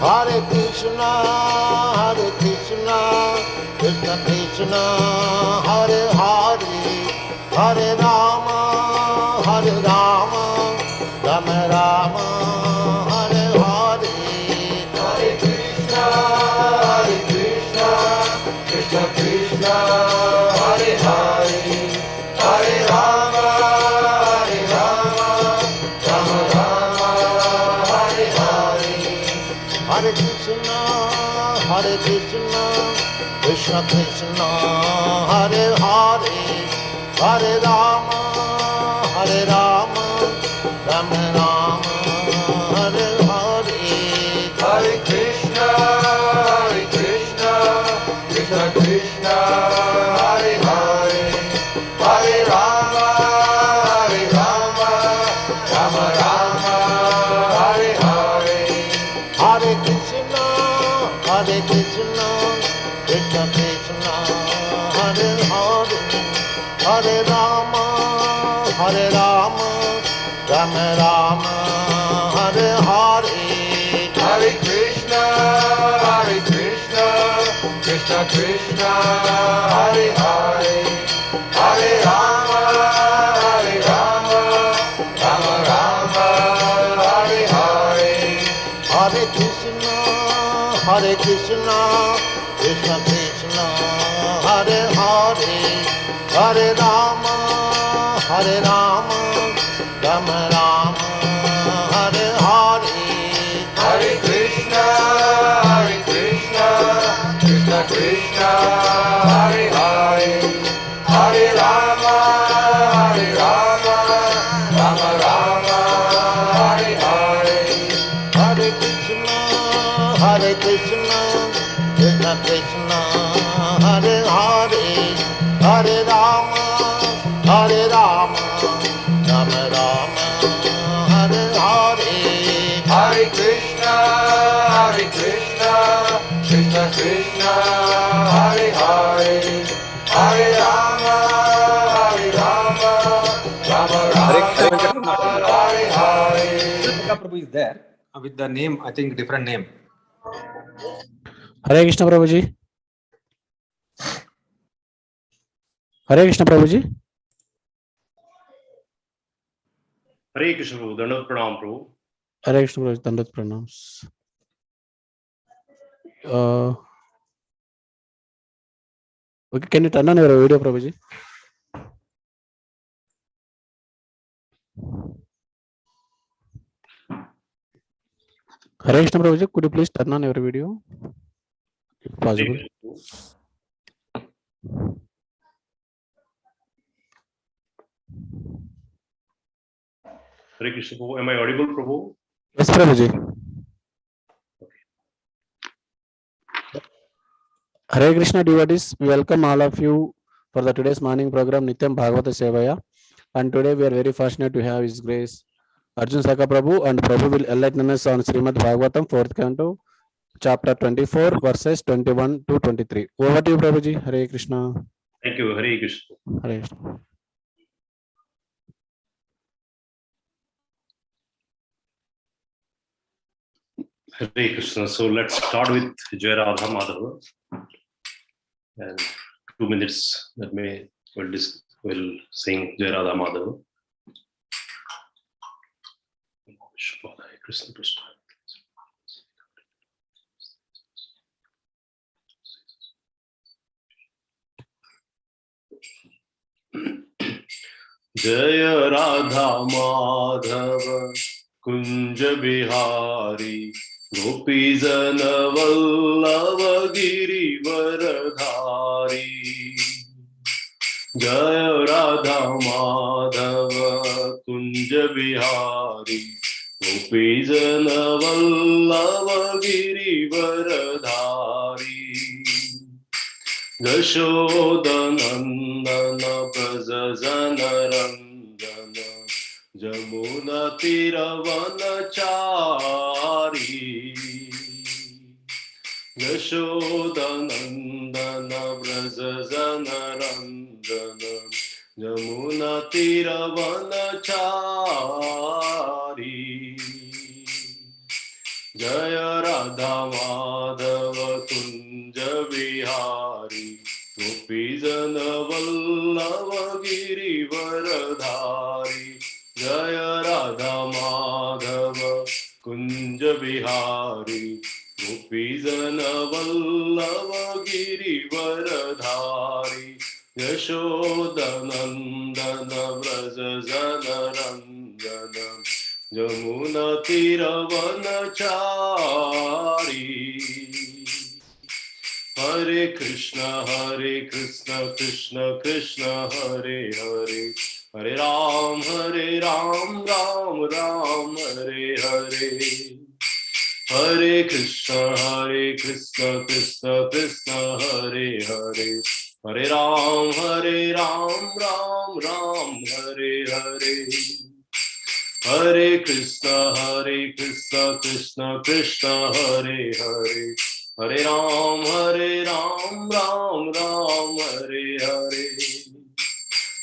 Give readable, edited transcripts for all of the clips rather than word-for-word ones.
Hare Krishna, Krishna Krishna, Hare Hare, Hare Rama, Rama Rama, Hare Hare. Hare Krishna, Krishna Krishna, Hare Hare, Hare Rama, Rama Rama, Hare Hare. Hare Krishna, Krishna Krishna, Hare Hare, Hare Rama, Rama Rama, Hare Hare. Hare Krishna, Krishna Krishna, Hare Hare, Hare Rama, Rama Rama, Hare Hare. Hare Krishna, Krishna Krishna, Hare Hare, Hare Rama, Rama Rama, Hare Hare. Hare Krishna, Krishna Krishna, Hare Hare, Hare Rama, Rama Rama, Hare Hare. Hare Krishna, Krishna Krishna, Hare Hare, Hare Rama, Rama Rama, Hare Hare. Hare Krishna, Krishna Krishna, Hare Hare, Hare Rama, Rama Rama, Hare Hare. Hare Krishna, Krishna Krishna, Hare Hare, Hare Rama, Rama Rama, Hare Hare. Hare Krishna, Krishna Krishna, Hare Hare, Hare Rama, Rama Rama, Hare Hare. Prabhu is there with the name, I think different name. Hare Krishna Prabhuji. Hare Krishna Prabhuji. Hare Krishna Prabhu, Dandavat Pranam Prabhu. Hare Krishna Prabhuji, Dandavat Pranams. Okay, can you turn on your video, Prabhuji? Hare Krishna Prabhuji, could you please turn on your video, if possible? Hare Krishna Prabhu, am I audible, Prabhu? Yes, Prabhuji. Hare Krishna devotees, we welcome all of you for the today's morning program Nityam Bhagavata Sevaya, and today we are very fortunate to have His Grace Arjuna Sakha Prabhu, and Prabhu will enlighten us on Srimad Bhagavatam 4th canto, chapter 24, verses 21 to 23. Over to you, Prabhuji. Hare Krishna. Thank you, Hare Krishna. Hare Krishna. Hare Krishna. So let's start with Jai Radha Madhava. And 2 minutes that we'll sing Jai Radha Madhava. Hare Krishna Krishna. Jaya Radha Madhava Kunja Bihari Gopi Jana Vallava Giri Varadhari. Jaya Radha Madhava Kunja Bihari Gopi Jana Vallava Giri Varadhari. Jashodanandana Prajajana Randana Jamuna Tiravanachari. Jashodanandana Prajajana Randana Jamuna Tiravanachari. Jaya Radha Madhava Kunja Vihari Gopijana Vallava Girivaradhari Jaya Radha Madhava Kunja Vihari Gopijana Vallava Girivaradhari Yashodanandana Vraja Janarandana Jamuna Tiravanachari Hare Krishna Krishna Krishna Hare Hare Hare Ram Ram Ram Hare Hare Hare Krishna Krishna Krishna Hare Hare Hare Ram Ram Hare Hare Hare Krishna Krishna Krishna Hare Hare Hare Ram Ram Hare Hare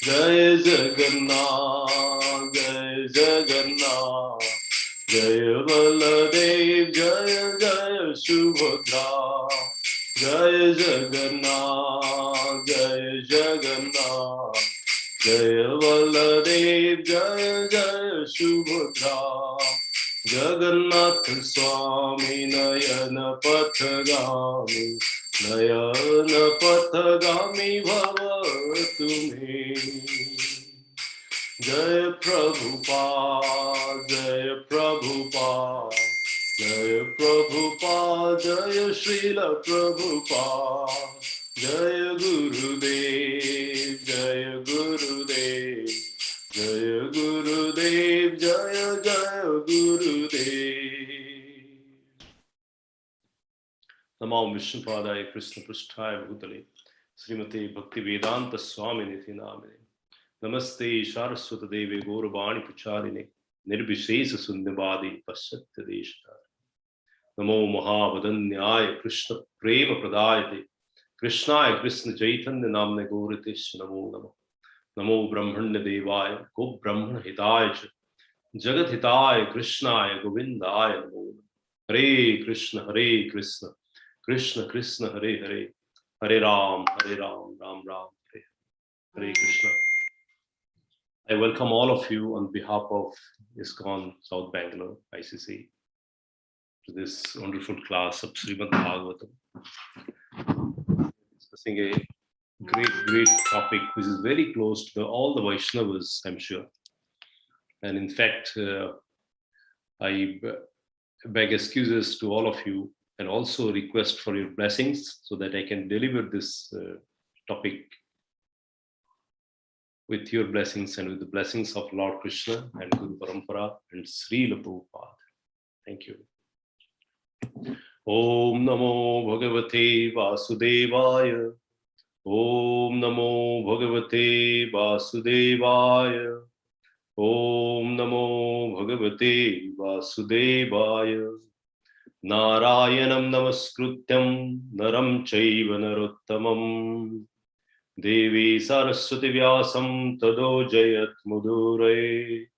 Jai Jagannath Jaya Baladev Jaya Subhadra Jaya Jagannath Jaya Baladev Jaya Subhadra Jagannath Swami Nayana Pathagami Bhavatu me Jaya Prabhupada Jaya Srila Prabhupada Jaya Gurudev Jaya Gurudev Jaya Gurudev Namo Vishnupadaya Krishna Prasthaya Bhutale Srimate Bhakti Vedanta Swami Niti Namine Namaste Saraswata Devi Gauravani Pracharine Nirbhishesa Sundabadi Pasyatya Deshadari Namo Mahavadanyaya Krishna Prema Pradayate Krishnaya Krishna Chaitanya Namne Gauritesh Namo Namo Namo Brahmanya Devaya Go Brahmana Hitaya Jagat Hitaya Krishnaya Govindaya Namo Hare Krishna Krishna Krishna Hare Hare Hare Ram Ram Ram Hare Hare Krishna. I welcome all of you on behalf of ISKCON South Bangalore, ICC, to this wonderful class of Srimad Bhagavatam. Discussing a great topic which is very close to all the Vaishnavas, I'm sure. And in fact, I beg excuses to all of you and also request for your blessings so that I can deliver this topic with your blessings and with the blessings of Lord Krishna and Guru Parampara and Srila Prabhupada. Thank you. Om Namo Bhagavate Vasudevaya. Om Namo Bhagavate Vasudevaya. Om Namo Bhagavate Vasudevaya. Narayanam Namaskrutyam Naram Chaiva Narottamam. Devi Saraswati Vyasam Tado Jayat Mudure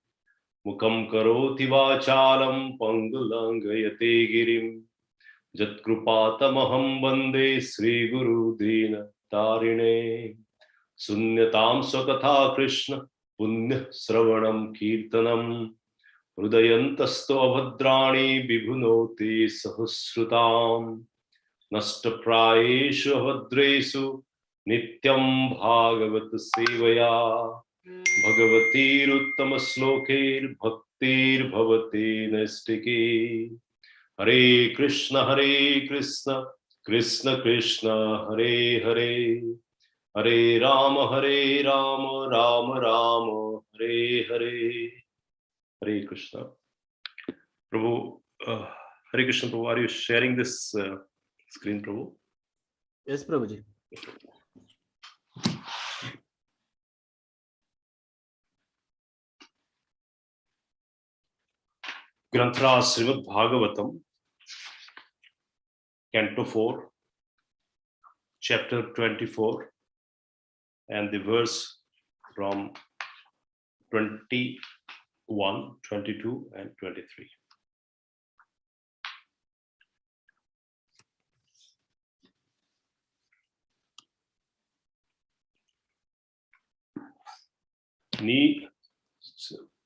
Mukam Karoti Vachalam Pangulangayate Girim Jatkrupatamaham Vande Sri Guru Dina Tarine Sunyatam Swakatha Krishna Punya Sravanam Kirtanam Hrudayantasto Abhadrani Vibhunoti Sahusrutam Nashtaprayeshu Abhadresu Nityam Bhagavat Sevaya Bhagavatir Uttama Slokir Bhaktir Bhavati Nastiki Hare Krishna Krishna Krishna Hare Hare Hare Rama Rama Rama Hare Hare Hare Krishna. Prabhu, Hare Krishna Prabhu, are you sharing this screen, Prabhu? Yes, Prabhuji. Granthra Srimad Bhagavatam, Canto 4, Chapter 24, and the verse from 21, 22, and 23.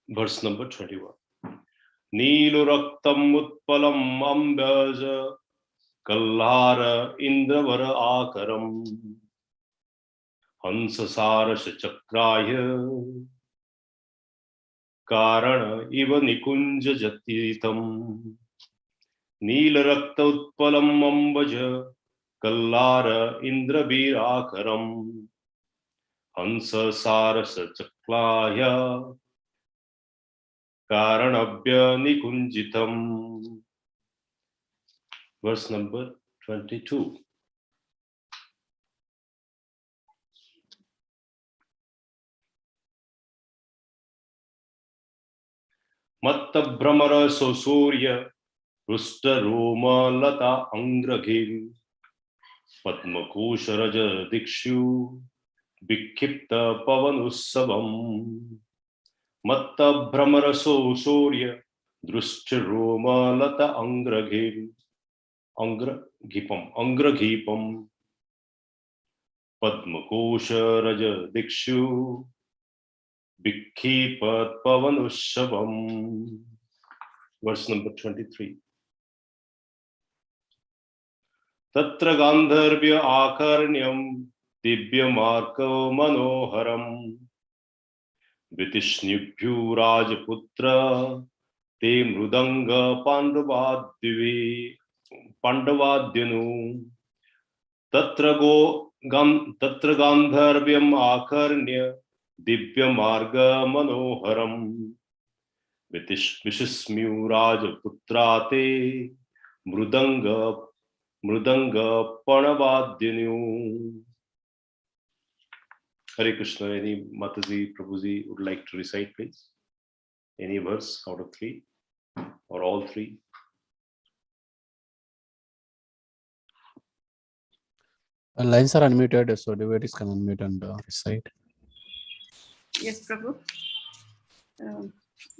Verse number 21. Neelu raktam utpalam ambaj kallara indravara akaram hansasarasya chakraya karana iva nikunja jatitam. Neela rakta utpalam ambaj kallara indravira akaram hansasarasya chakraya karanabhya nikunjitam. Verse number 22. Matta brahmara sosurya rusta roma lata angragim padmakosha raja dikshu bikkhipta pavanussavam. Matta brahmara sosurya drushta roma lata angragim angragipam padmakosha raja dikshu bikhipat pavanussavam. Verse number 23. Tatra gandharvya akarnyam divya marko manoharam vitishnibhyu rajaputra te mrudanga pandavadyanu. Tatra gandharvyam akarnya divya marga manoharam vishismyu rajaputra te mrudanga panavadyanu. Hare Krishna. Any Mataji, Prabhuji would like to recite, please? Any verse out of 3 or all 3? Lines are unmuted, so devotees can unmute and recite. Yes, Prabhu.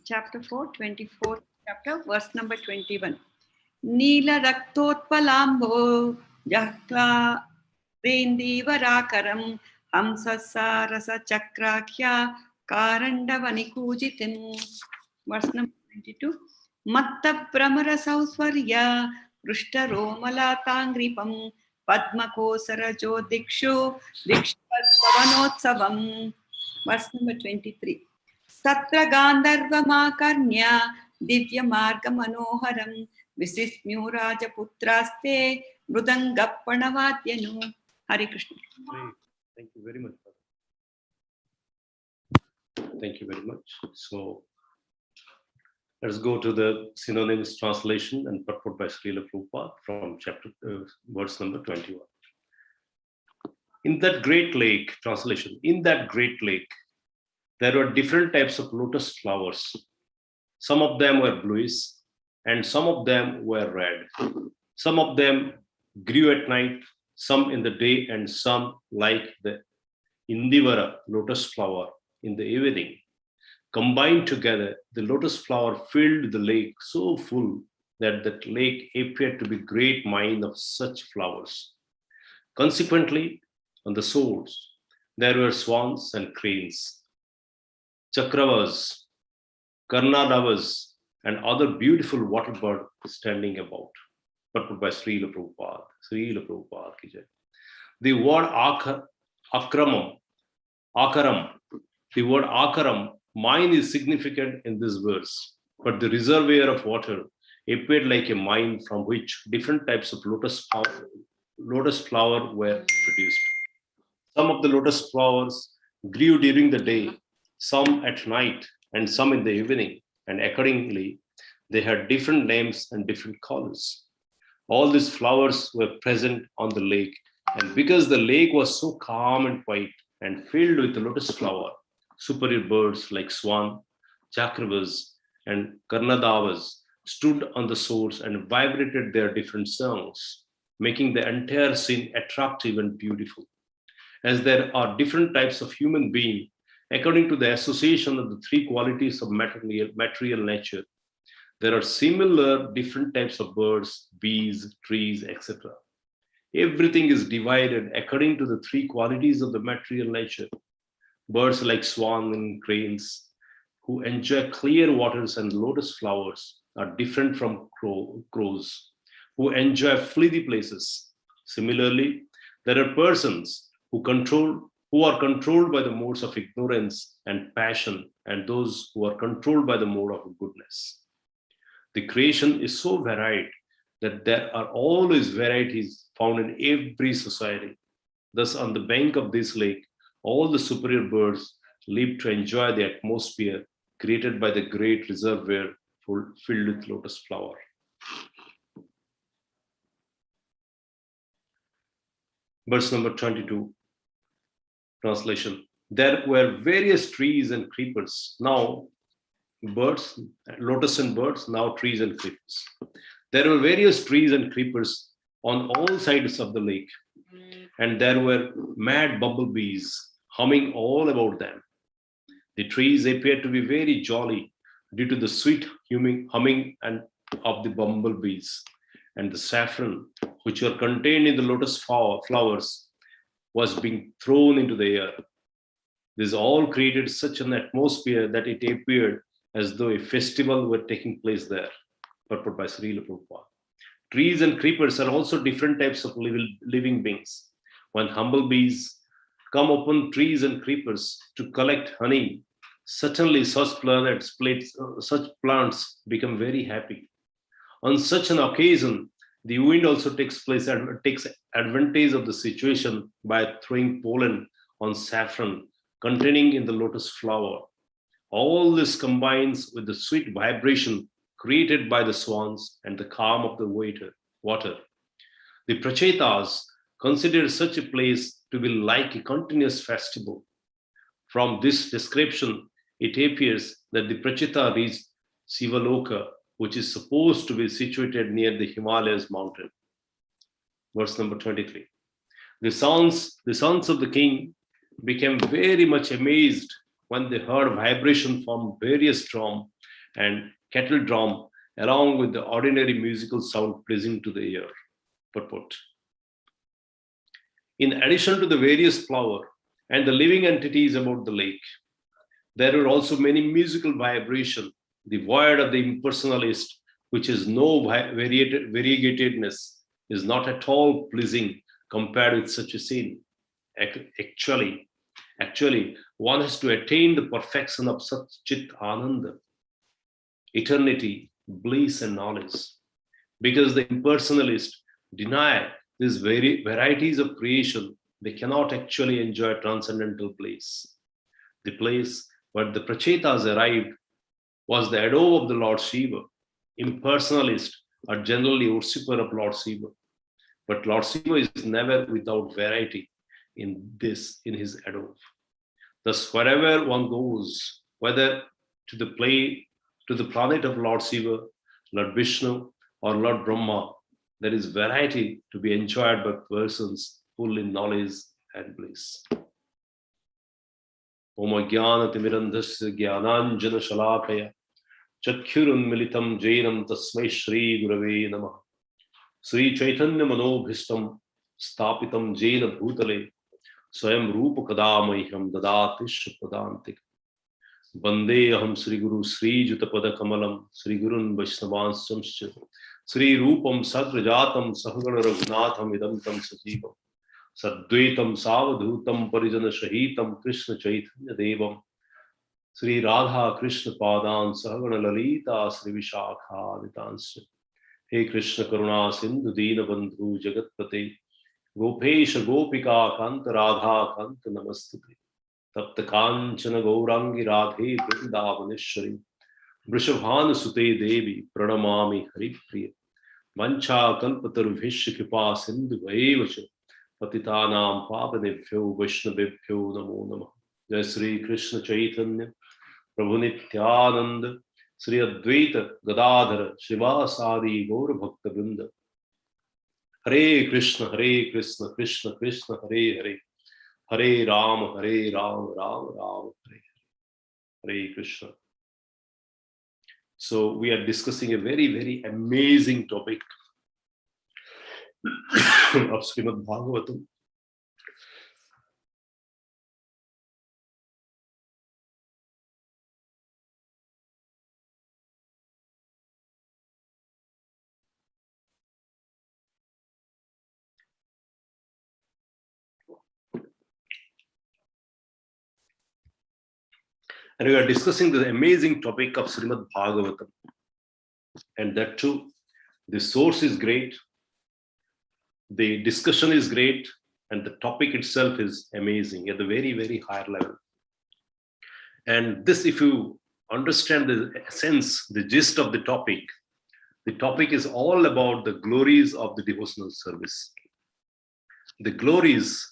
Chapter 4, 24th chapter, verse number 21. Neela raktotpalambo jahkla rendivaraakaram hamsasarasa chakrakhya karandavanikujitim. Verse number 22. Matta pramara sausvarya prushta romalatangripam padmakosarajo dikshu dikshat pavanotsavam. Verse number 23. Satra gandharva makarnya divya marga manoharam visismyu rajaputraste mrudangappanavadyanu. Hare Krishna. Thank you very much. Thank you very much. So let's go to the synonymous translation and purport by Srila Prabhupada from chapter verse number 21. In that great lake, translation, in that great lake, there were different types of lotus flowers. Some of them were bluish and some of them were red. Some of them grew at night, some in the day, and some like the Indivara lotus flower in the evening. Combined together, the lotus flower filled the lake so full that the lake appeared to be a great mine of such flowers. Consequently, on the shores, there were swans and cranes, chakravas, karnadavas, and other beautiful water birds standing about. Purport by Srila Prabhupada. Srila Prabhupada ki jai. The word akaram, the word akaram, mine is significant in this verse, but the reservoir of water appeared like a mine from which different types of lotus flower were produced. Some of the lotus flowers grew during the day, some at night, and some in the evening, and accordingly, they had different names and different colors. All these flowers were present on the lake, and because the lake was so calm and quiet and filled with the lotus flower, superior birds like swan, chakravas, and karnadavas stood on the shores and vibrated their different songs, making the entire scene attractive and beautiful. As there are different types of human being, according to the association of the three qualities of material nature, there are similar different types of birds, bees, trees, etc. Everything is divided according to the three qualities of the material nature. Birds like swan and cranes who enjoy clear waters and lotus flowers are different from crows who enjoy fleety places. Similarly, there are persons who are controlled by the modes of ignorance and passion, and those who are controlled by the mode of goodness. The creation is so varied that there are always varieties found in every society. Thus, on the bank of this lake, all the superior birds live to enjoy the atmosphere created by the great reservoir filled with lotus flower. Verse number 22, translation. There were various trees and creepers. Now, birds, lotus and birds, now trees and creepers. There were various trees and creepers on all sides of the lake, and there were mad bumblebees humming all about them. The trees appeared to be very jolly due to the sweet humming and of the bumblebees, and the saffron, which were contained in the lotus flowers, was being thrown into the air. This all created such an atmosphere that it appeared as though a festival were taking place there. Purport by Srila Prabhupada. Trees and creepers are also different types of living beings. When humblebees come upon trees and creepers to collect honey, certainly such plants become very happy. On such an occasion, the wind also takes advantage of the situation by throwing pollen on saffron containing in the lotus flower. All this combines with the sweet vibration created by the swans and the calm of the water. The Prachetas consider such a place to be like a continuous festival. From this description, it appears that the Pracheta reached Sivaloka, which is supposed to be situated near the Himalayas mountain. Verse number 23. The sons of the king became very much amazed when they heard vibration from various drum and kettle drum, along with the ordinary musical sound pleasing to the ear. Purport. In addition to the various flower and the living entities about the lake, there were also many musical vibration, devoid of the impersonalist, which is no variegatedness, is not at all pleasing compared with such a scene. Actually, one has to attain the perfection of such chit ananda, eternity, bliss, and knowledge. Because the impersonalists deny these varieties of creation, they cannot actually enjoy transcendental bliss. The place where the Prachetas arrived was the abode of the Lord Shiva. Impersonalists are generally worshippers of Lord Shiva, but Lord Shiva is never without variety in his abode. Thus, wherever one goes, whether to the planet of Lord Shiva, Lord Vishnu, or Lord Brahma, there is variety to be enjoyed by persons full in knowledge and bliss. Om Ajnana Timirandhasya Jnananjana Shalakaya Chakhyurunmilitam Jainam Tasmai Shri Gurave Namah Sri Chaitanya Manobhishtam Stapitam Jaina Bhutale Swayam Rupa Kadamaiham Dadatish Padantik Bande Aham Sri Guru Sri Jutapada Kamalam Sri Gurun Vaishnavanshamscha Sri Rupam Sagrajatam Sahagana Raghunatham Idam Tam Sajivam Sadvaitam Savadhutam Parijana Shahitam Krishna Chaitanya Devam Sri Radha Krishna Padan Sahagana Lalita Sri Vishakha Aditansya He Krishna Karuna Sindhu Dina Bandhu Jagatpate Gopesha Gopika Kanta Radha Kanta Namastute Tapta Kanchana Gaurangi Radhe Vrindavaneshwari Vrishabhana Sute Devi Pranamami Haripriya Mancha Kalpataru Vishya Kripa Sindhu Vaevacha Patitanam Pavanebhyo Vaishnavebhyo Namo Namah Jai Sri Krishna Chaitanya Prabhu Nityananda Sri Advaita Gadadhara Shivasadi Gaura Bhakta Vrinda Hare Krishna Krishna Krishna Hare Hare Hare Rama Rama Rama Hare Hare Krishna. So we are discussing a very, very amazing topic of Srimad Bhagavatam. And we are discussing the amazing topic of Srimad Bhagavatam. And that too, the source is great, the discussion is great, and the topic itself is amazing at the very, very higher level. And this, if you understand the essence, the gist of the topic is all about the glories of the devotional service. The glories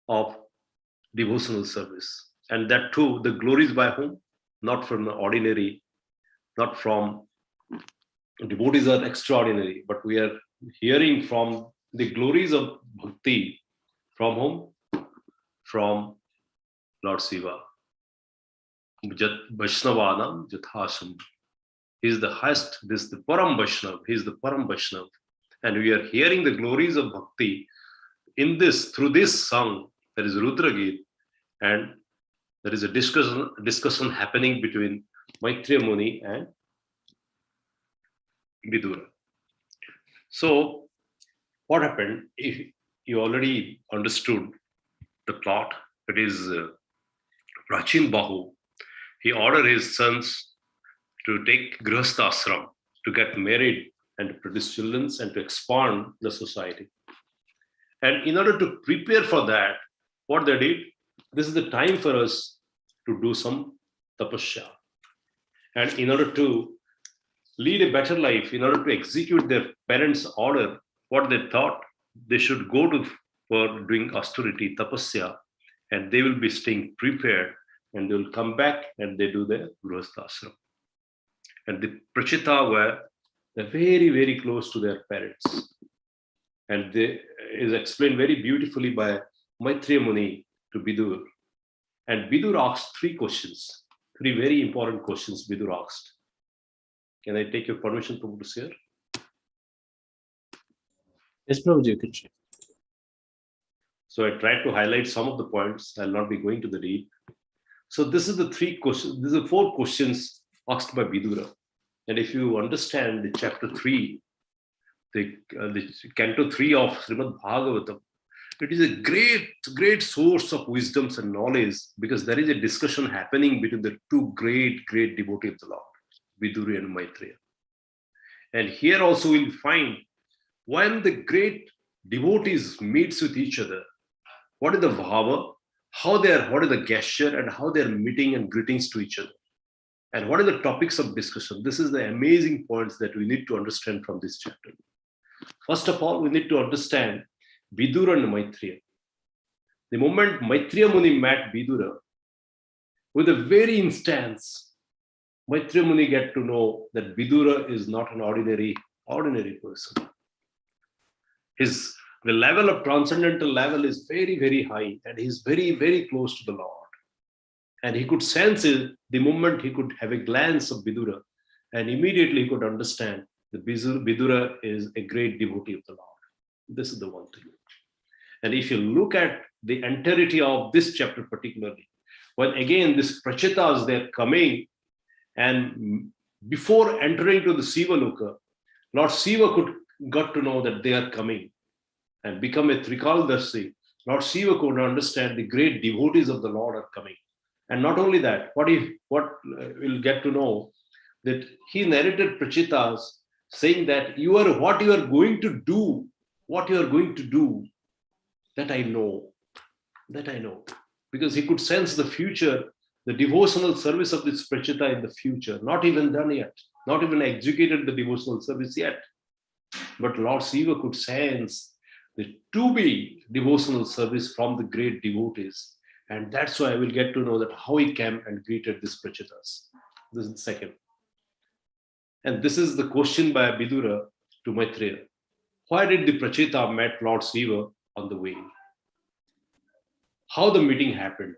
of devotional service. And that too, the glories by whom? Not from the ordinary, not from devotees are extraordinary, but we are hearing from the glories of bhakti. From whom? From Lord Shiva. Vaishnavanam Jathasham. He is the highest, this is the Param Vaishnav, he is the Param Vaishnav. And we are hearing the glories of bhakti in this, through this song, that is Rudra Geet, and there is a discussion happening between Maitreya Muni and Vidura. So, what happened? If you already understood the plot, it is Prachin Bahu. He ordered his sons to take Grihastha Ashram, to get married and to produce children and to expand the society. And in order to prepare for that, what they did, this is the time for us to do some tapasya. And in order to lead a better life, in order to execute their parents' order, what they thought, they should go to for doing austerity, tapasya, and they will be staying prepared, and they will come back and they do their Grihastha Ashram. And the Prachita were very, very close to their parents. And they is explained very beautifully by Maitreya Muni to Bidur. And Bidur asked 3 questions, 3 very important questions Bidur asked. Can I take your permission, Prabhu, to share? Yes, Prabhu, you can share. So I tried to highlight some of the points. I'll not be going to the deep. So this is the 3 questions, these are 4 questions asked by Vidura. And if you understand the chapter 3, the canto 3 of Srimad Bhagavatam, it is a great source of wisdoms and knowledge, because there is a discussion happening between the 2 great devotees of the Lord, Vidura and Maitreya. And here also we'll find when the great devotees meets with each other, what is the bhava, what is the gesture, and how they're meeting and greetings to each other. And what are the topics of discussion? This is the amazing points that we need to understand from this chapter. First of all, we need to understand Vidura and Maitreya. The moment Maitreya Muni met Vidura, with the very instance, Maitreya Muni get to know that Vidura is not an ordinary person. The level of transcendental level is very, very high, and he's very, very close to the Lord. And he could sense it the moment he could have a glance of Vidura, and immediately he could understand that Vidura is a great devotee of the Lord. This is the one thing. And if you look at the entirety of this chapter particularly, when again this Prachitas, they're coming, and before entering to the Shiva Loka, Lord Shiva got to know that they are coming and become a Trikaldarshi. Lord Shiva could understand the great devotees of the Lord are coming. And not only that, what we'll get to know, that he narrated Prachitas saying that what you are going to do, that I know. Because he could sense the future, the devotional service of this Prachita in the future, not even done yet, not even executed the devotional service yet. But Lord Shiva could sense the to-be devotional service from the great devotees. And that's why I will get to know that how he came and greeted these Prachitas. This is the second. And this is the question by Vidura to Maitreya. Why did the Prachita met Lord Shiva on the way? How the meeting happened?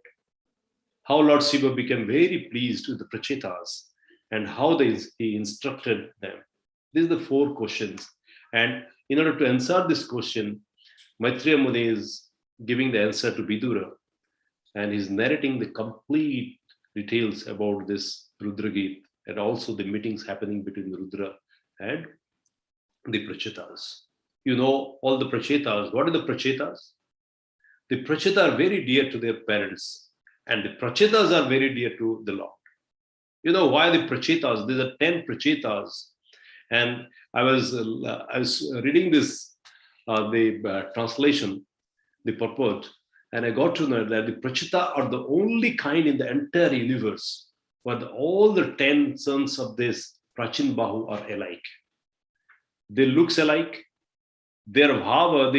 How Lord Shiva became very pleased with the Prachitas, and how he instructed them. These are the 4 questions. And in order to answer this question, Maitreya Muni is giving the answer to Vidura, and he's narrating the complete details about this Rudra Geet, and also the meetings happening between Rudra and the Prachitas. You know all the Prachitas. What are the Prachitas? The Prachita are very dear to their parents. And the prachetas are very dear to the Lord. You know why the prachetas? These are 10 prachetas. And I was reading this, the translation, the purport, and I got to know that the pracheta are the only kind in the entire universe where all the 10 sons of this Prachin Bahu are alike. They look alike. Their bhava,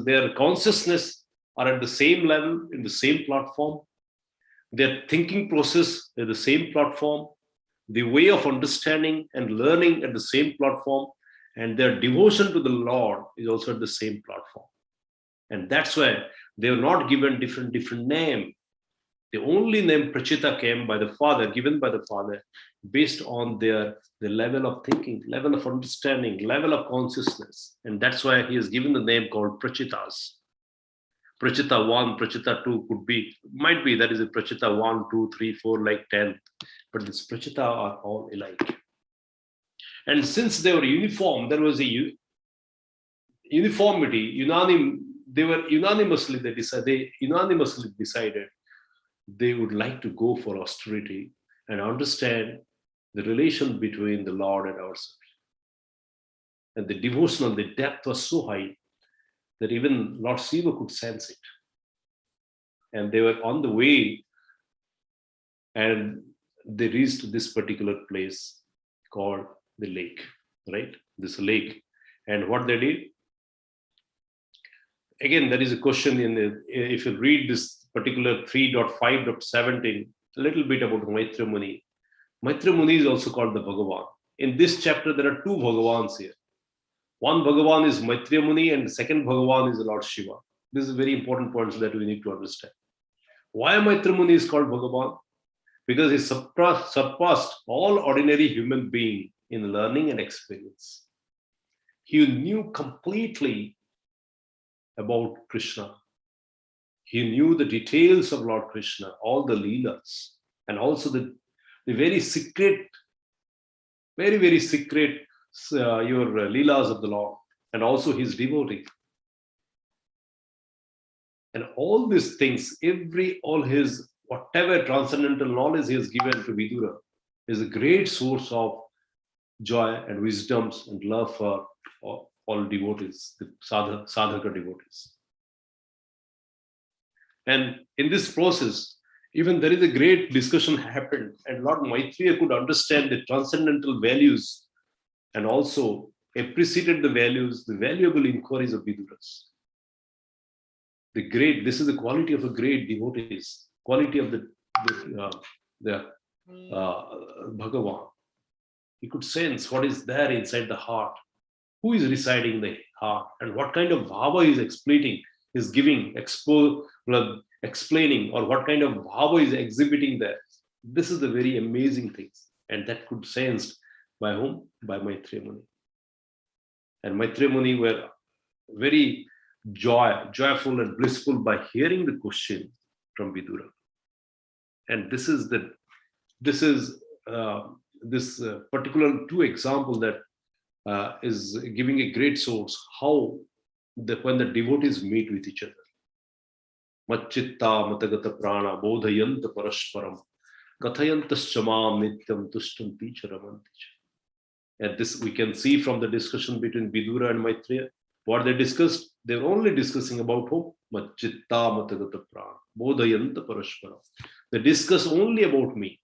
their consciousness are at the same level, in the same platform. Their thinking process is the same platform. The way of understanding and learning at the same platform, and their devotion to the Lord is also at the same platform. And that's why they are not given different name. The only name Prachita came by the Father, given by the Father, based on the level of thinking, level of understanding, level of consciousness. And that's why he has given the name called Prachitas. Prachita 1, Prachita 2 might be that is a Prachita 1, 2, 3, 4, like 10. But this Prachita are all alike. And since they were uniform, there was a uniformity, they unanimously decided they would like to go for austerity and understand the relation between the Lord and ourselves. And the devotional, the depth was so high that even Lord Shiva could sense it. And they were on the way, and they reached this particular place called the lake, right? This lake. And what they did, again, there is a question if you read this particular 3.5.17, a little bit about Maitra Muni. Maitra Muni is also called the Bhagavan. In this chapter, there are two Bhagavans here. One Bhagavan is Maitra Muni, and the second Bhagavan is the Lord Shiva. This is a very important point that we need to understand. Why Maitra Muni is called Bhagavan? Because he surpassed all ordinary human beings in learning and experience. He knew completely about Krishna. He knew the details of Lord Krishna, all the Leelas, and also the very secret, very secret your Leelas of the Lord, and also his devotee. And all these things, whatever transcendental knowledge he has given to Vidura is a great source of joy and wisdoms and love for all devotees, the sadhaka devotees. And in this process, even there is a great discussion happened, and Lord Maitreya could understand the transcendental values and also appreciated the valuable inquiries of Viduras. This is the quality of a great devotees, quality of the Bhagavan. He could sense what is there inside the heart, who is residing in the heart, and what kind of bhava is explaining, or what kind of bhava is exhibiting there. This is the very amazing things, and that could sensed by whom? By Maitreya Muni. And Maitreya Muni were very joyful and blissful by hearing the question from Vidura. And this particular two example that is giving a great source how when the devotees meet with each other. Macchitta matagata prana bodhayanta parasparam kathayantascha nityam tushtanti charamanti. And this we can see from the discussion between Vidura and Maitreya. What they discussed, they were only discussing about whom? Macchitta matagata prana bodhayanta parasparam. They discuss only about me.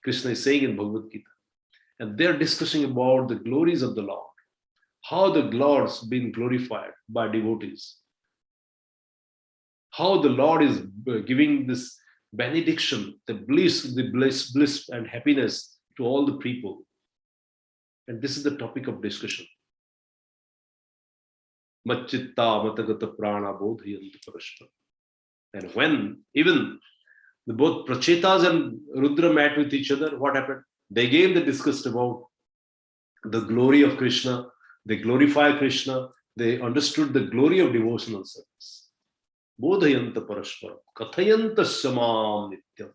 Krishna is saying in Bhagavad Gita. And they're discussing about the glories of the Lord, how the Lord's been glorified by devotees, how the Lord is giving this benediction, the bliss and happiness to all the people. And this is the topic of discussion. Macchitta matagata prana bodhayanta parashparam. And when even both Prachetas and Rudra met with each other, what happened? They again discussed about the glory of Krishna. They glorify Krishna. They understood the glory of devotional service. Bodhayanta parasparam, kathayanta samam nityam.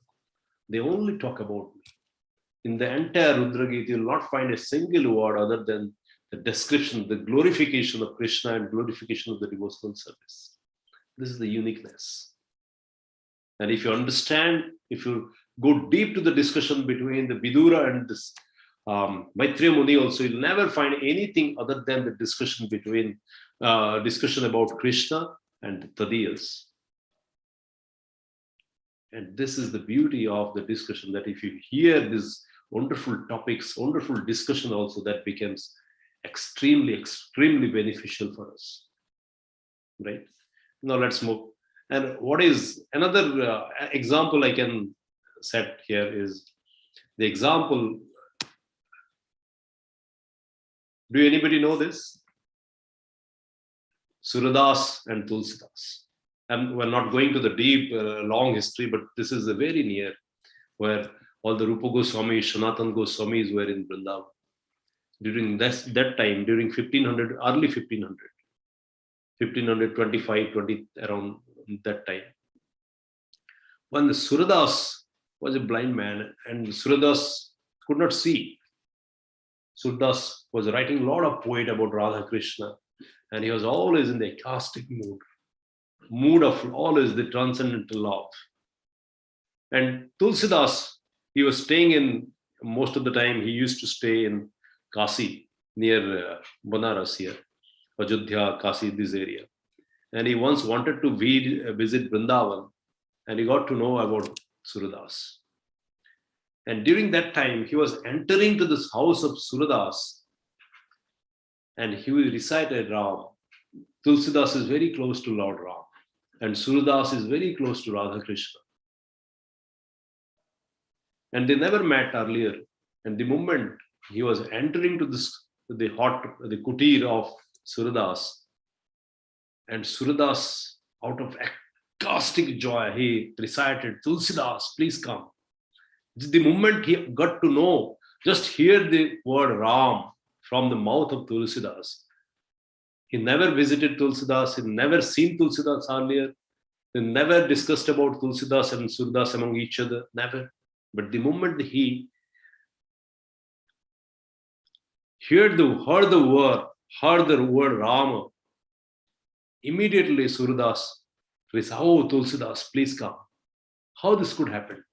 They only talk about me. In the entire Rudra Gita, you will not find a single word other than the description, the glorification of Krishna and glorification of the devotional service. This is the uniqueness. And if you understand, if you go deep to the discussion between the Vidura and this Maitreya Muni also, you'll never find anything other than the discussion between discussion about Krishna and the Tadiyas. And this is the beauty of the discussion, that if you hear these wonderful topics, wonderful discussion also, that becomes extremely, extremely beneficial for us. Right? Now let's move. And what is another example I can set here is the example. Do anybody know this? Suradas and Tulsidas. And we're not going to the deep, long history, but this is a very near, where all the Rupa Goswamis, Sanatana Goswamis were in Vrindavan. During that time, during 1500, early 1500, 1525, 20, around that time. When the Suradas was a blind man and Suradas could not see. Suradas was writing a lot of poetry about Radha Krishna, and he was always in the ecstatic mood of always the transcendental love. And Tulsidas, he was staying in, most of the time he used to stay in Kasi, near Banaras here, Ajodhya, Kasi, this area. And he once wanted to visit Vrindavan, and he got to know about Suradas. And during that time, he was entering to this house of Suradas, and he recited Ram. Tulsidas is very close to Lord Ram, and Suradas is very close to Radha Krishna. And they never met earlier. And the moment he was entering to the kutir of Suradas, and Suradas, out of ecstatic joy, he recited, Tulsidas, please come. The moment he got to know, just hear the word Ram from the mouth of Tulsidas. He never visited Tulsidas, he never seen Tulsidas earlier, they never discussed about Tulsidas and Suradas among each other, never. But the moment he heard the word Rama, immediately Suradas said, oh, Tulsidas, please come. How this could happen?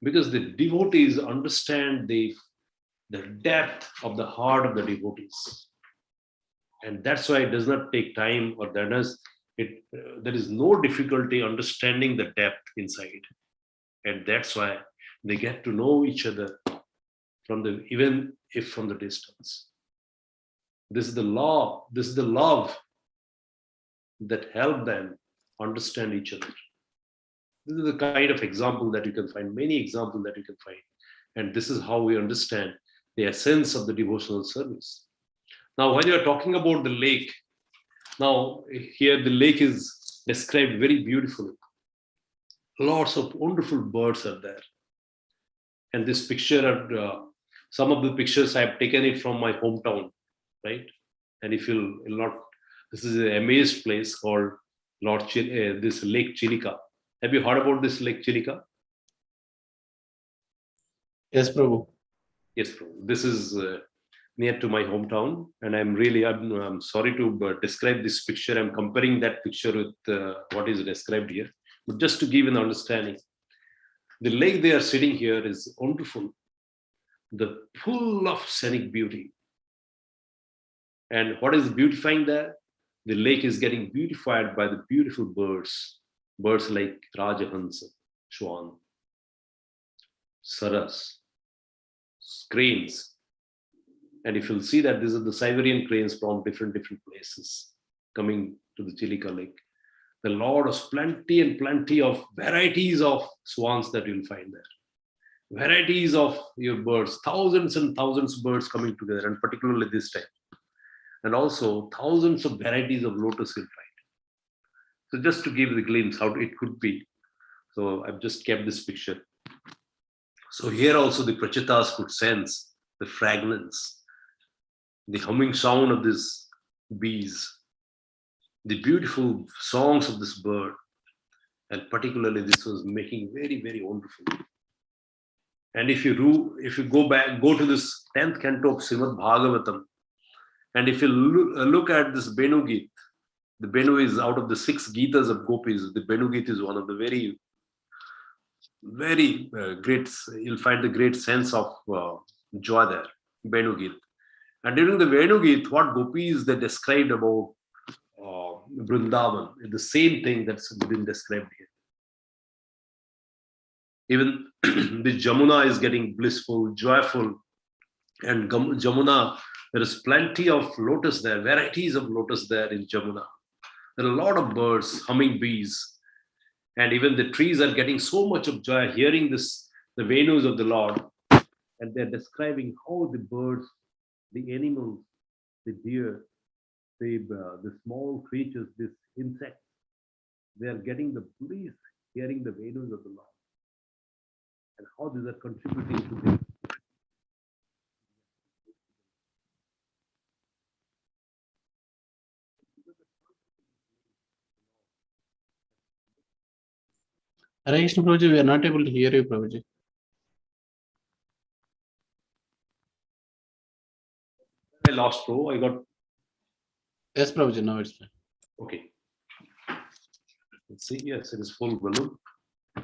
Because the devotees understand the depth of the heart of the devotees. And that's why it does not take time, or there is no difficulty understanding the depth inside. And that's why they get to know each other even if from the distance. This is the law, this is the love that help them understand each other. This is the kind of example that you can find, many examples that you can find. And this is how we understand the essence of the devotional service. Now, when you are talking about the lake, now here the lake is described very beautifully. Lots of wonderful birds are there. And this picture, some of the pictures I have taken it from my hometown, right? And if you'll not, this is an amazed place called this Lake Chilika. Have you heard about this Lake Chilika? Yes, Prabhu. Yes, Prabhu. This is near to my hometown, and I'm sorry to describe this picture. I'm comparing that picture with what is described here. But just to give an understanding, the lake they are sitting here is wonderful, full of scenic beauty. And what is beautifying there? The lake is getting beautified by the beautiful birds like Rajahansa, Swan, Saras, cranes. And if you'll see that these are the Siberian cranes from different places coming to the Chilika Lake. The Lord has plenty of varieties of swans that you'll find there. Varieties of your birds, thousands and thousands of birds coming together, and particularly this time. And also thousands of varieties of lotus you'll find. So just to give the glimpse how it could be. So I've just kept this picture. So here also the prachitas could sense the fragrance, the humming sound of these bees, the beautiful songs of this bird, and particularly this was making very, very wonderful. And if you go to this 10th canto of Srimad Bhagavatam, and if you look at this Benugit, The Venu is out of the 6 Gitas of Gopis. The Venu Gita is one of the very, very great. You'll find the great sense of joy there. Venu Gita. And during the Venu Gita, what Gopis they described about Vrindavan is the same thing that's been described here. Even the Jamuna is getting blissful, joyful, and Jamuna, there is plenty of lotus there, varieties of lotus there in Jamuna. There are a lot of birds, humming bees, and even the trees are getting so much of joy hearing this, the Venus of the Lord, and they're describing how the birds, the animals, the deer, the small creatures, these insects, they are getting the bliss hearing the Venus of the Lord, and how these are contributing to the Hare Krishna, Prabhuji, we are not able to hear you, Prabhuji. I lost row. I got. Yes, Prabhuji, now it's fine. Okay. Let's see. Yes, it is full balloon.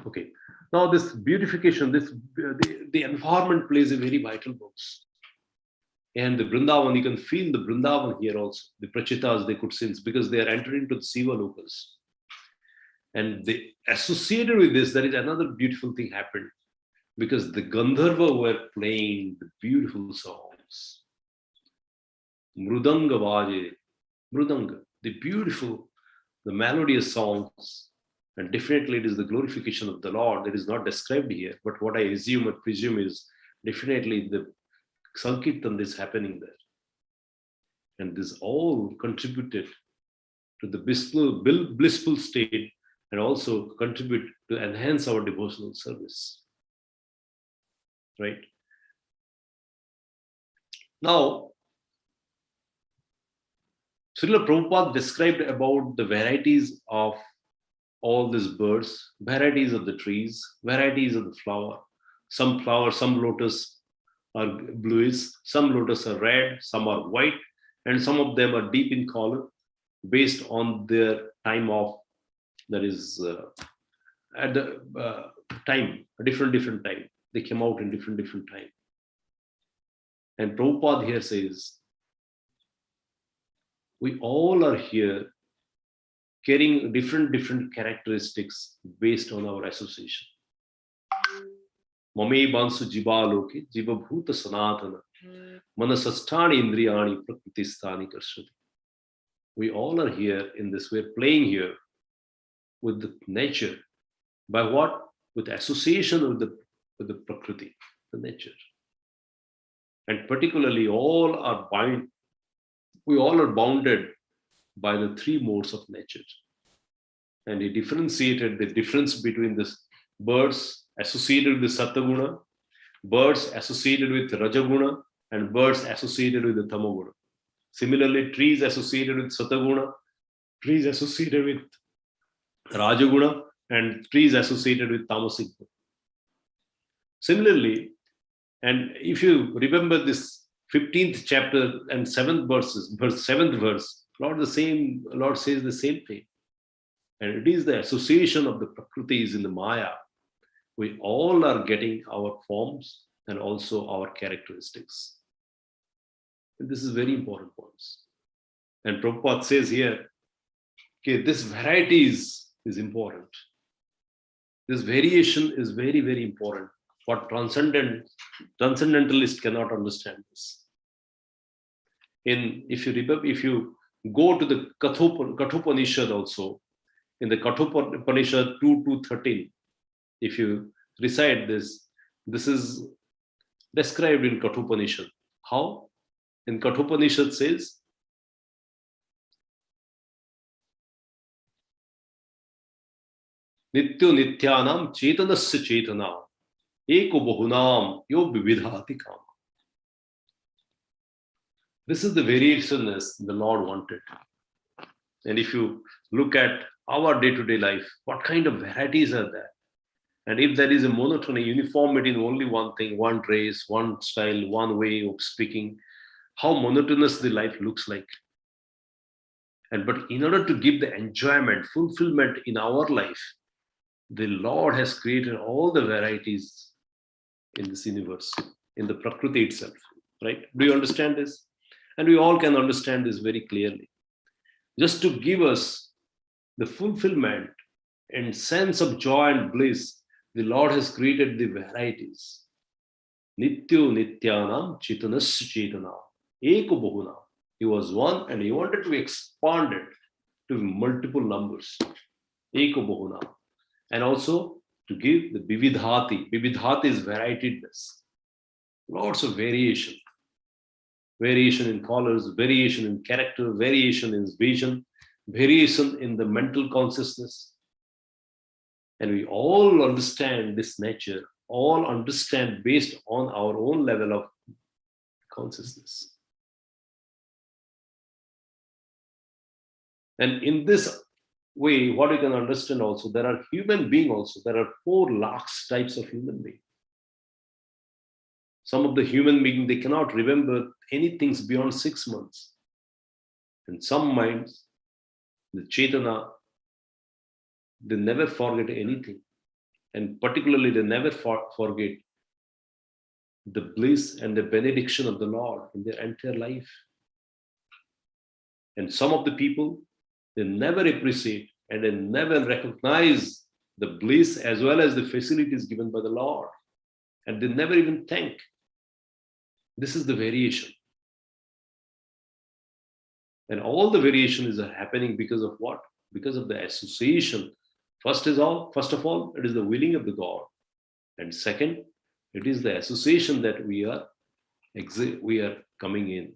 Okay. Now this beautification, the environment plays a very vital role. And the Vrindavan, you can feel the Vrindavan here also. The Prachitas they could sense because they are entering into the Siva lokas. And they associated with this, there is another beautiful thing happened because the Gandharva were playing the beautiful songs. Mrudanga Vaje, Mrudanga, the beautiful, the melodious songs. And definitely it is the glorification of the Lord that is not described here. But what I assume or presume is definitely the Sankirtan is happening there. And this all contributed to the blissful state and also contribute to enhance our devotional service. Right? Now, Srila Prabhupada described about the varieties of all these birds, varieties of the trees, varieties of the flower. Some flowers, some lotus are bluish, some lotus are red, some are white, and some of them are deep in color based on their time of, that is at the time, a different time. They came out in different time. And Prabhupada here says, we all are here carrying different characteristics based on our association. Mame bansu jivaloke jiva bhuta sanatana manasasthani indriyani prakristani karshati. We all are here in this, we're playing here with the nature. By what? With association with the prakriti, the nature. And particularly all are we all are bounded by the 3 modes of nature. And he differentiated the difference between the birds associated with the Sattva-guna, birds associated with Rajaguna, and birds associated with the Tamaguna. Similarly, trees associated with Sattva-guna, trees associated with Rajaguna, and trees associated with Tamasic. Similarly, and if you remember this 15th chapter and 7th verse, Lord says the same thing. And it is the association of the Prakritis in the Maya. We all are getting our forms and also our characteristics. And this is very important points. And Prabhupada says here, okay, this variety is important. This variation is very, very important. What transcendentalists cannot understand this. If you go to the Kathopanishad also, in the Kathopanishad 2:13, if you recite this is described in Kathopanishad. How? In Kathopanishad says, Nityo nityanam chetanasya chetana eko bahunam yo vividhati kama. This is the variationness the Lord wanted. And if you look at our day-to-day life, what kind of varieties are there? And if there is a monotony, uniformity in only one thing, one race, one style, one way of speaking, how monotonous the life looks like. But in order to give the enjoyment, fulfillment in our life, the Lord has created all the varieties in this universe, in the Prakriti itself, right? Do you understand this? And we all can understand this very clearly. Just to give us the fulfillment and sense of joy and bliss, the Lord has created the varieties. Nityo Nityanam Chetanasya Chetanam Eko Bahunam. He was one and he wanted to expand it to multiple numbers. Eko Bahunam. And also to give the Vividhati. Vividhati is varietedness. Lots of variation. Variation in colors, variation in character, variation in vision, variation in the mental consciousness. And we all understand this nature, all understand based on our own level of consciousness. And in this way, what you can understand also, there are human beings also. There are 4 lakhs types of human beings. Some of the human beings, they cannot remember anything beyond 6 months. And some minds, the Chetana, they never forget anything. And particularly, they never forget the bliss and the benediction of the Lord in their entire life. And some of the people, they never appreciate and they never recognize the bliss as well as the facilities given by the Lord. And they never even thank. This is the variation. And all the variation is happening because of what? Because of the association. First of all, it is the willing of the God. And second, it is the association that we are coming in.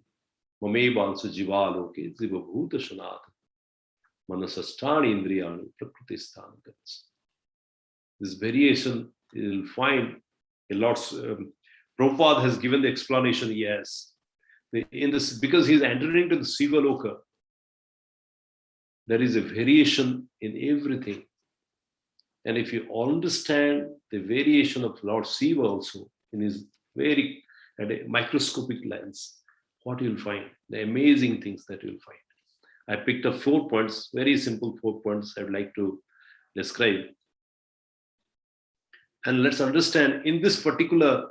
Mamevansa jivaloke zivabhuta shanat manasasthani indriyani prakriti. This variation you will find a lot. Prabhupada has given the explanation, yes. Because he is entering to the Shiva Loka, there is a variation in everything. And if you understand the variation of Lord Shiva also in his very at a microscopic lens, what you'll find, the amazing things that you'll find. I picked up 4 points, very simple 4 points I'd like to describe. And let's understand in this particular,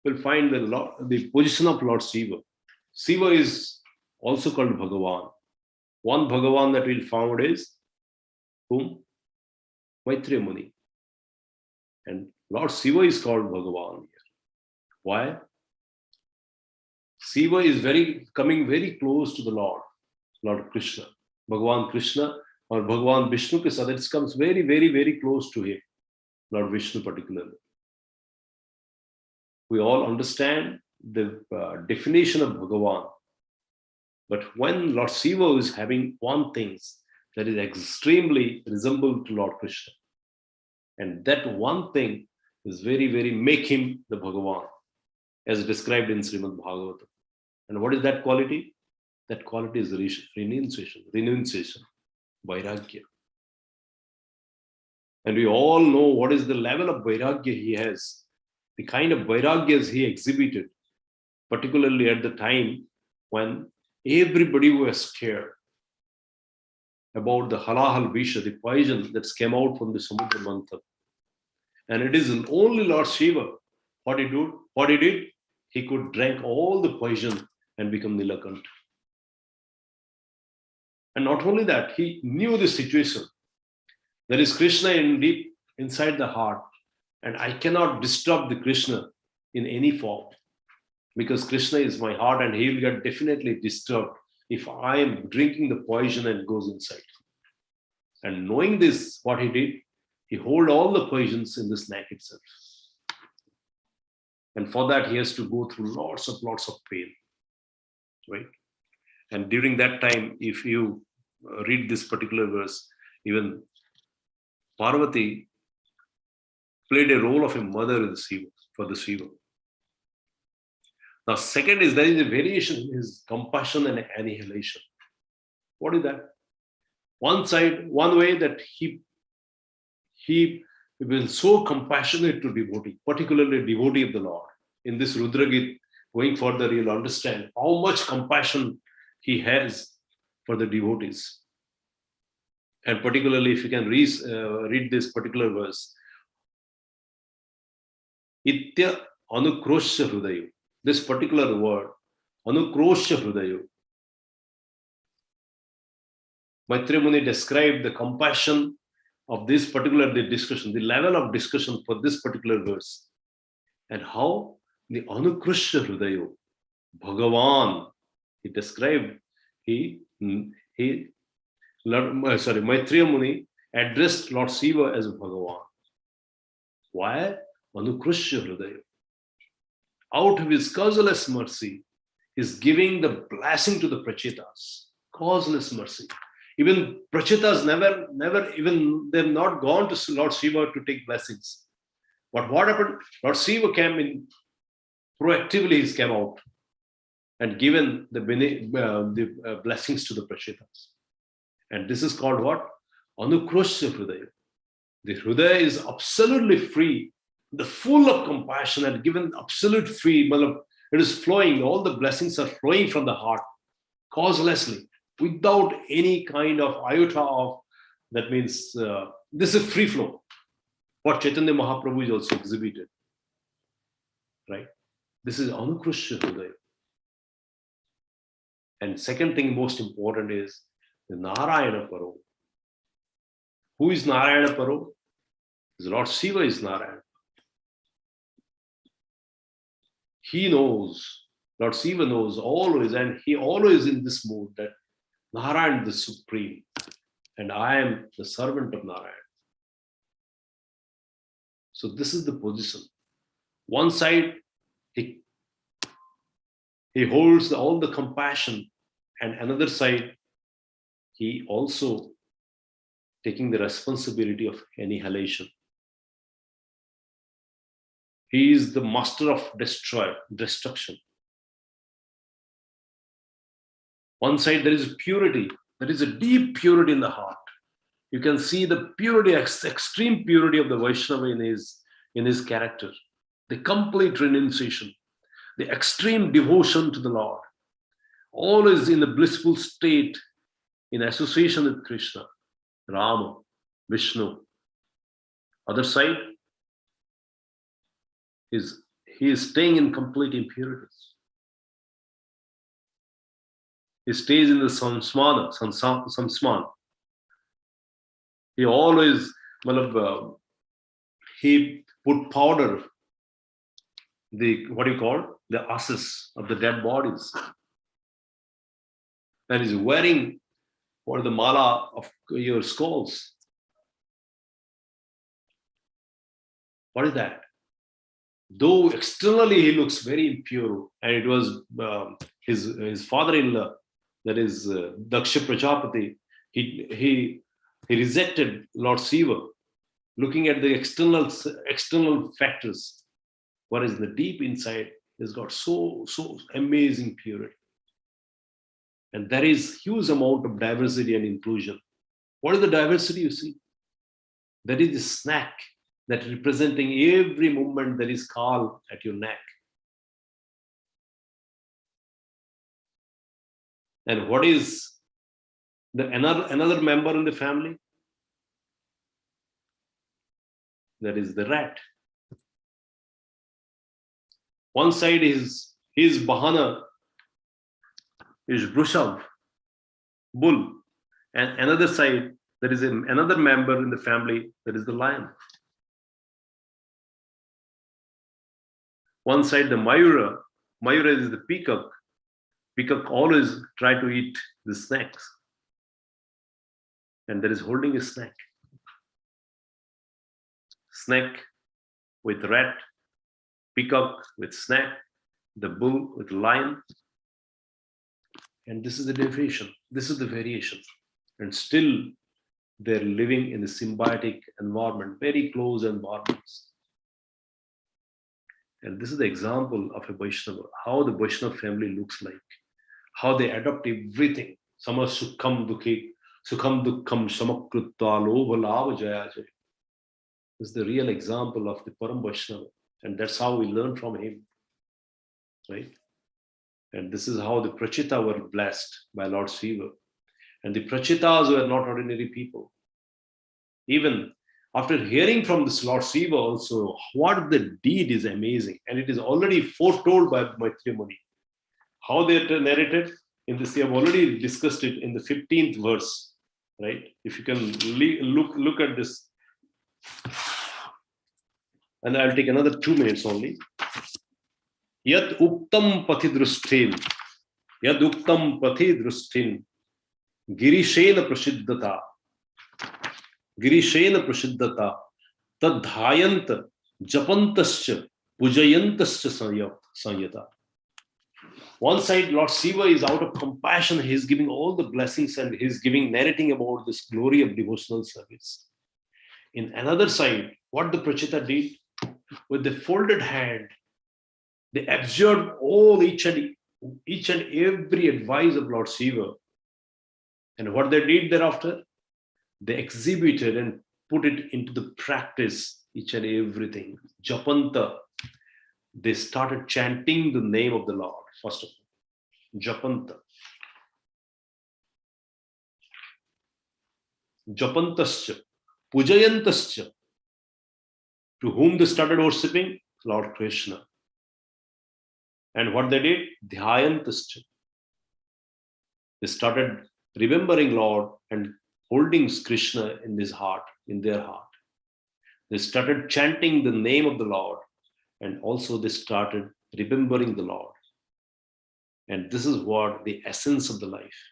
we'll find the position of Lord Shiva. Shiva is also called Bhagavan. One Bhagavan that we'll find is whom? Maitreya Muni. And Lord Shiva is called Bhagavan here. Why? Shiva is coming very close to the Lord Krishna. Bhagavan Krishna or Bhagavan Vishnu ke sath, it comes very, very, very close to him. Lord Vishnu particularly. We all understand the definition of Bhagavan. But when Lord Shiva is having one thing that is extremely resembled to Lord Krishna, and that one thing is very, very make him the Bhagavan, as described in Srimad Bhagavatam. And what is that quality? That quality is renunciation, vairagya. And we all know what is the level of vairagya he has, the kind of vairagyas he exhibited, particularly at the time when everybody was scared about the halahal visha, the poison that came out from the Samudra Manthan. And it is only Lord Shiva, what he did, he could drink all the poison and become Nilakanta. And not only that, he knew the situation. There is Krishna deep inside the heart, and I cannot disturb the Krishna in any form, because Krishna is my heart and he will get definitely disturbed if I am drinking the poison and goes inside. And knowing this, what he did, he hold all the poisons in the snack itself. And for that, he has to go through lots of pain, right? And during that time, if you read this particular verse, even Parvati played a role of a mother in Shiva, for the Shiva. Now, second is there is a variation in his compassion and annihilation. What is that? One way that he was so compassionate to devotee, particularly devotee of the Lord. In this Rudragit, going further, you'll understand how much compassion he has for the devotees. And particularly if you can read this particular verse, Itya Anukrosha Hrudayo. This particular word, Anukrosha Hrudayo. Maitreya Muni described the compassion of this particular discussion, the level of discussion for this particular verse, and how the Anukrosha Hrudayo, Bhagavan, he described, Maitreya Muni addressed Lord Shiva as Bhagavan. Why? Anukrosha Hrudayo. Out of his causeless mercy, he's giving the blessing to the Prachetas. Causeless mercy. Even Prachetas never even, they've not gone to Lord Shiva to take blessings. But what happened? Lord Shiva came in, proactively he came out and given the blessings to the Prachetas. And this is called what? Anukrosha Hridaya. The Hridaya is absolutely free, the full of compassion and given absolute free. It is flowing, all the blessings are flowing from the heart, causelessly, without any kind of iota of, that means this is free flow. What Chaitanya Mahaprabhu is also exhibited. Right? This is Anukrosha Hridaya. And second thing most important is the Narayana Paro. Who is Narayana Paro? The Lord Shiva is Narayana. He knows, Lord Shiva knows always, and he always in this mood that Narayana the Supreme, and I am the servant of Narayana. So this is the position. One side, he holds all the compassion, and another side, he also taking the responsibility of annihilation. He is the master of destruction. One side there is purity, there is a deep purity in the heart. You can see the purity, extreme purity of the Vaishnava in his character, the complete renunciation, the extreme devotion to the Lord, always in the blissful state, in association with Krishna, Rama, Vishnu. Other side, he is staying in complete impurities. He stays in the samsman. He always, he put powder, the ashes of the dead bodies. And he's wearing for the mala of your skulls. What is that? Though externally he looks very impure, and it was his father-in-law, that is Daksha Prajapati, he rejected Lord Shiva, looking at the external factors, whereas the deep inside has got so amazing purity. And there is huge amount of diversity and inclusion. What is the diversity you see? That is the snack that representing every movement that is called at your neck. And what is another member in the family? That is the rat. One side is his bahana, is Vrishabh, bull, and another side there is another member in the family, that is the lion. One side the Mayura is the peacock. Peacock always try to eat the snacks, and there is holding a snack. Snake with rat, peacock with snack, the bull with lion. And this is the deviation, this is the variation. And still they're living in a symbiotic environment, very close environments. And this is the example of a Vaishnava, how the Vaishnava family looks like, how they adopt everything. Sama sukham dukhi, sukham dukkham samakrutva lobha lava jaya jaya. This is the real example of the Param Vaishnava. And that's how we learn from him, right? And this is how the Prachita were blessed by Lord Shiva. And the Prachitas were not ordinary people. Even after hearing from this Lord Shiva also, what the deed is amazing. And it is already foretold by Maitreya Muni. How they narrated in this, we have already discussed it in the 15th verse, right? If you can look at this. And I'll take another 2 minutes only. Yat uktam pathi drustin, yad uktam pathi drustin, girishena prasiddhata, tad dhayant japantascha pujayantascha sanyata. One side, Lord Shiva is out of compassion. He is giving all the blessings and he is narrating about this glory of devotional service. In another side, what the Prachita did, with the folded hand, they absorbed all each and every advice of Lord Shiva. And what they did thereafter, they exhibited and put it into the practice, each and everything. Japanta, they started chanting the name of the Lord, first of all. Japanta. Japantascha, pujayantascha. To whom they started worshipping? Lord Krishna. And what they did? Dhyayantascha. They started remembering Lord and holding Krishna in his heart, in their heart. They started chanting the name of the Lord, and also they started remembering the Lord. And this is what the essence of the life.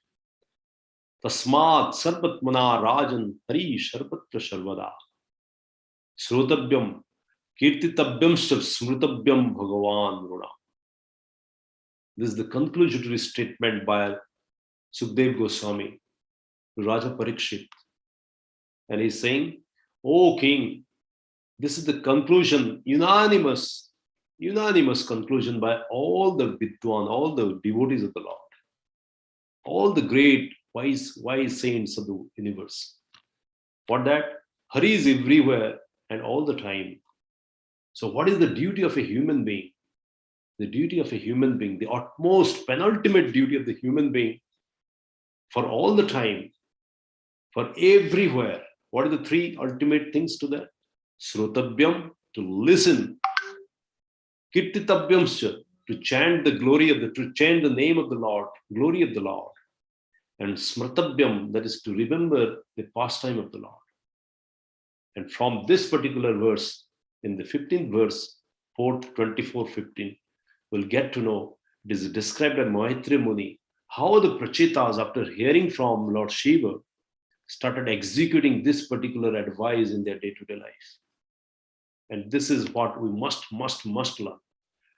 Tasmat sarvatmana rajan hari sharpatra sharvada. Srotabyam kirtitabyam smrutabyam bhagavan runa. This is the conclusory statement by Sukdev Goswami to Raja Parikshit. And he's saying, "O king, this is the conclusion, unanimous conclusion by all the Vidwan, all the devotees of the Lord, all the great wise saints of the universe. What that? Hari is everywhere and all the time. So what is the duty of a human being? The duty of a human being, the utmost, penultimate duty of the human being, for all the time, for everywhere. What are the 3 ultimate things to that? Srotabyam, to listen. Kirtitabyamscha, to chant the name of the Lord, glory of the Lord. And smrtabyam, that is to remember the pastime of the Lord. And from this particular verse, in the 15th verse, 24:15, we'll get to know, it is described by Maitreya Muni, how the Prachitas, after hearing from Lord Shiva, started executing this particular advice in their day-to-day life. And this is what we must learn.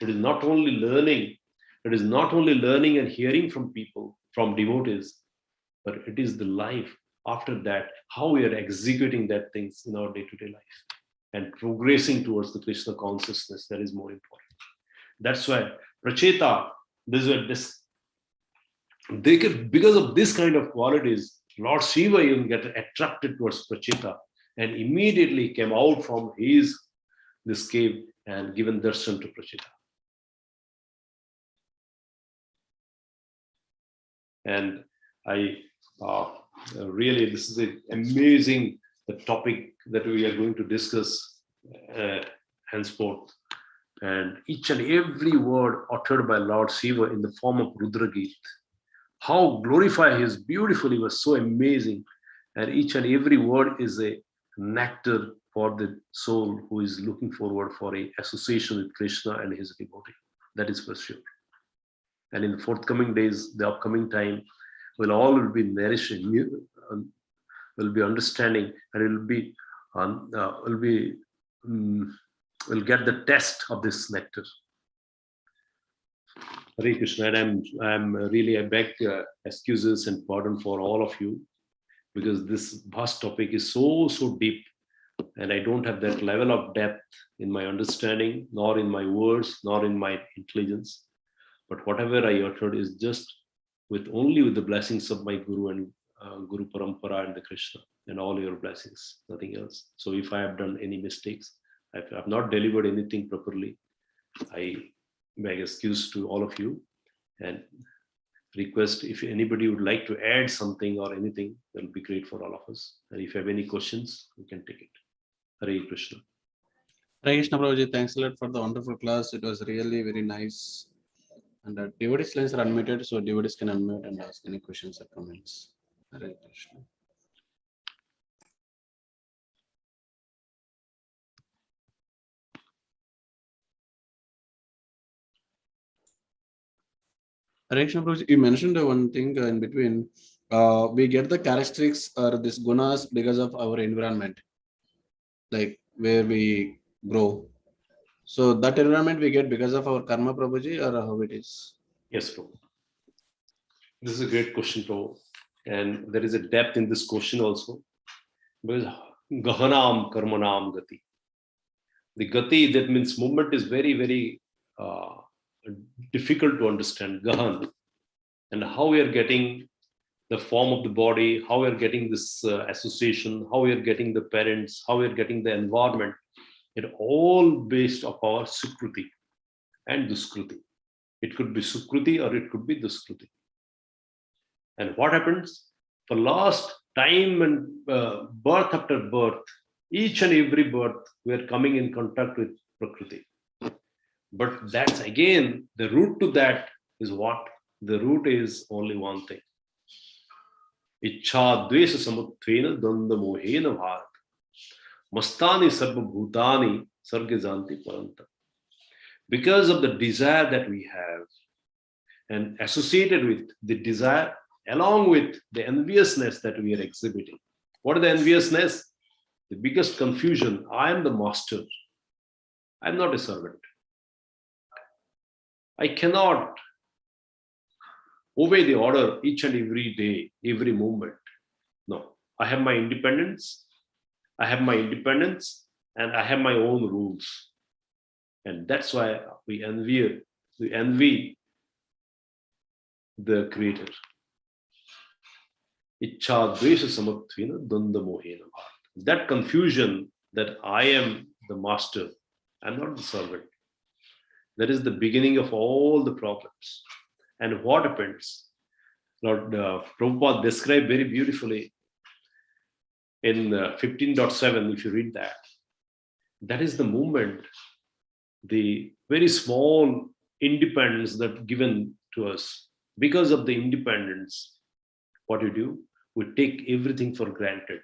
It is not only learning and hearing from people, from devotees, but it is the life after that, how we are executing that things in our day-to-day life and progressing towards the Krishna consciousness. That is more important. That's why Pracheta, because of this kind of qualities, Lord Shiva even get attracted towards Pracheta and immediately came out from this cave and given darshan to Pracheta. And I really, this is an amazing topic that we are going to discuss henceforth. And each and every word uttered by Lord Shiva in the form of Rudragit, how glorify his beautifully was so amazing. And each and every word is a nectar for the soul who is looking forward for a association with Krishna and his devotee. That is for sure. And in the forthcoming days, the upcoming time, will be nourishing, will be understanding, and will get the test of this nectar. Hare Krishna, and I beg excuses and pardon for all of you, because this vast topic is so deep, and I don't have that level of depth in my understanding, nor in my words, nor in my intelligence. But whatever I uttered is just only with the blessings of my Guru and Guru Parampara and the Krishna and all your blessings, nothing else. So if I have done any mistakes, if I have not delivered anything properly, I beg excuse to all of you. And request if anybody would like to add something or anything, that will be great for all of us. And if you have any questions, we can take it. Hare Krishna. Hare Krishna Prabhuji, thanks a lot for the wonderful class. It was really very nice. And the devotees lines are unmuted, so devotees can unmute and ask any questions or comments. Hare Krishna. Hare Krishna Prabhuji, you mentioned one thing in between. We get the characteristics or these gunas because of our environment, like where we grow. So that environment we get because of our karma, Prabhuji, or how it is? Yes, Prabhu. This is a great question, Prabhu. And there is a depth in this question also. Because gahanam karmanam gati. The gati, that means movement, is very, very difficult to understand. Gahan. And how we are getting the form of the body, how we are getting this association, how we are getting the parents, how we are getting the environment. It all based of our sukruti and duskruti. It could be sukruti or it could be duskruti. And what happens? For last time and birth after birth, each and every birth, we are coming in contact with Prakriti. But that's again, the root to that is what? The root is only one thing. Ichha dvesa samutvena danda mohena bharat. Mastani sarva bhutani sarga janti paranta. Because of the desire that we have, and associated with the desire, along with the enviousness that we are exhibiting. What is the enviousness? The biggest confusion. I am the master. I am not a servant. I cannot obey the order each and every day, every moment. No, I have my independence. I have my independence and I have my own rules. And that's why we envy the Creator. Ichha dvesha samatvena danda mohena bharat. That confusion that I am the master, I'm not the servant. That is the beginning of all the problems. And what happens? Lord Prabhupada described very beautifully in 15.7, if you read that. That is the moment, the very small independence that given to us. Because of the independence, what you do? We take everything for granted.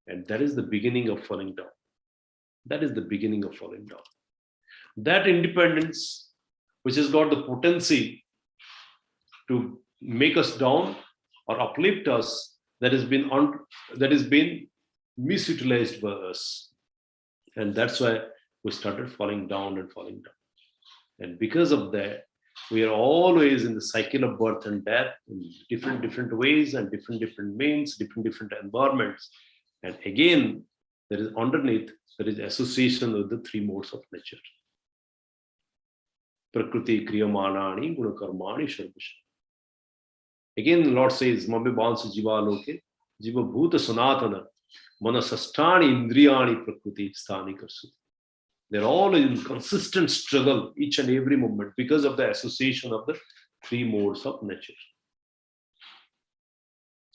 And that is the beginning of falling down. That is the beginning of falling down. That independence, which has got the potency to make us down or uplift us, that has been misutilized by us. And that's why we started falling down and falling down. And because of that, we are always in the cycle of birth and death in different ways and different means, different environments. And again, there is underneath, there is association with the three modes of nature. Prakriti kriyamanani gunakarmani sharvasha. Again, the Lord says, Mabe bansu jiva loke, jiva bhuta sanatana, manasasthani indriyani prakriti sthani karsu. They're all in consistent struggle each and every moment because of the association of the three modes of nature.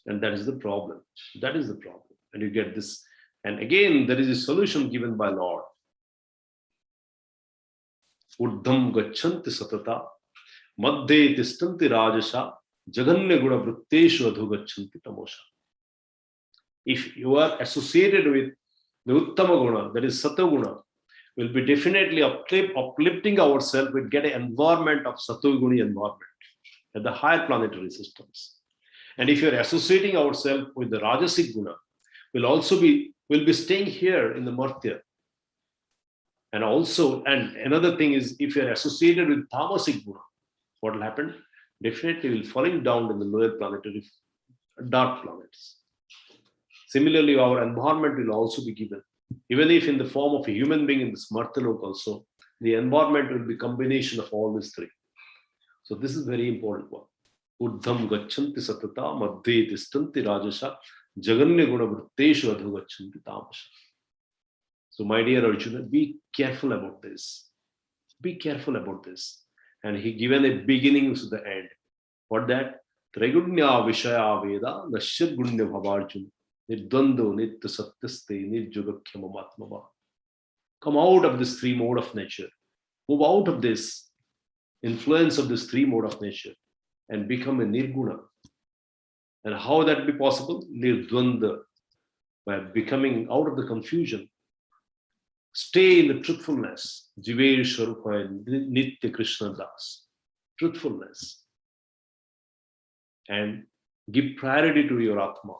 And that is the problem. That is the problem. And you get this. And again, there is a solution given by Lord. Uddham gachanti satata, madhye tishtanti rajasa, jaganya guna vritteshu adhu gachanti tamosha. If you are associated with the uttama guna, that is sataguna, will be definitely uplifting ourselves. We'll get an environment of satoguni environment at the higher planetary systems. And if you're associating ourselves with the rajasic guna, we'll be staying here in the martya. And also, and another thing is, if you're associated with tamasic guna, what will happen? Definitely will falling down in the lower planetary dark planets. Similarly, our environment will also be given. Even if in the form of a human being in this Marthalok also, the environment will be combination of all these three. So this is very important one. Uddham gachanti satata madhye tishtanti rajasa jaganya guna vritteshu adhu gachanti tamasha. So my dear Arjuna, be careful about this. Be careful about this. and he given a beginning to the end. What that? Traigunya Vishaya Veda, Nashir Gunya Bhavarjun, Nidwando, Nitya Satyaste, Nirjugakhyamamatmava. Come out of this three mode of nature. Move out of this influence of this three mode of nature and become a Nirguna. And how that be possible? Nirdvanda, by becoming out of the confusion. Stay in the truthfulness. Jiver Swarupa Nitya Krishna Das. Truthfulness. And give priority to your Atma.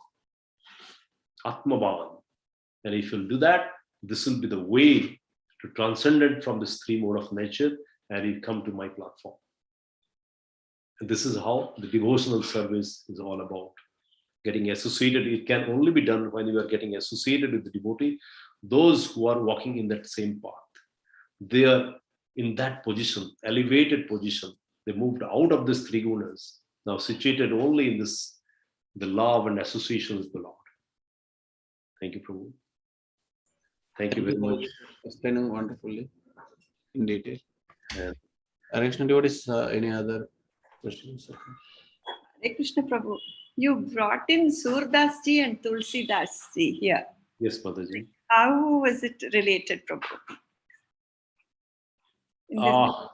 Atma Bhavan. And if you'll do that, this will be the way to transcend it from this three mode of nature, and you come to my platform. And this is how the devotional service is all about. Getting associated, it can only be done when you are getting associated with the devotee, those who are walking in that same path. They are in that position, elevated position. They moved out of these three gunas, now situated only in this, the love and association with the Lord. Thank you, Prabhu. Thank you very much. Explaining wonderfully in detail. And Krishna devotees, any other questions? Hare Krishna Prabhu, you brought in Surdas ji and Tulsi Das ji here. yes, Mataji. How was it related, Prabhu? In this-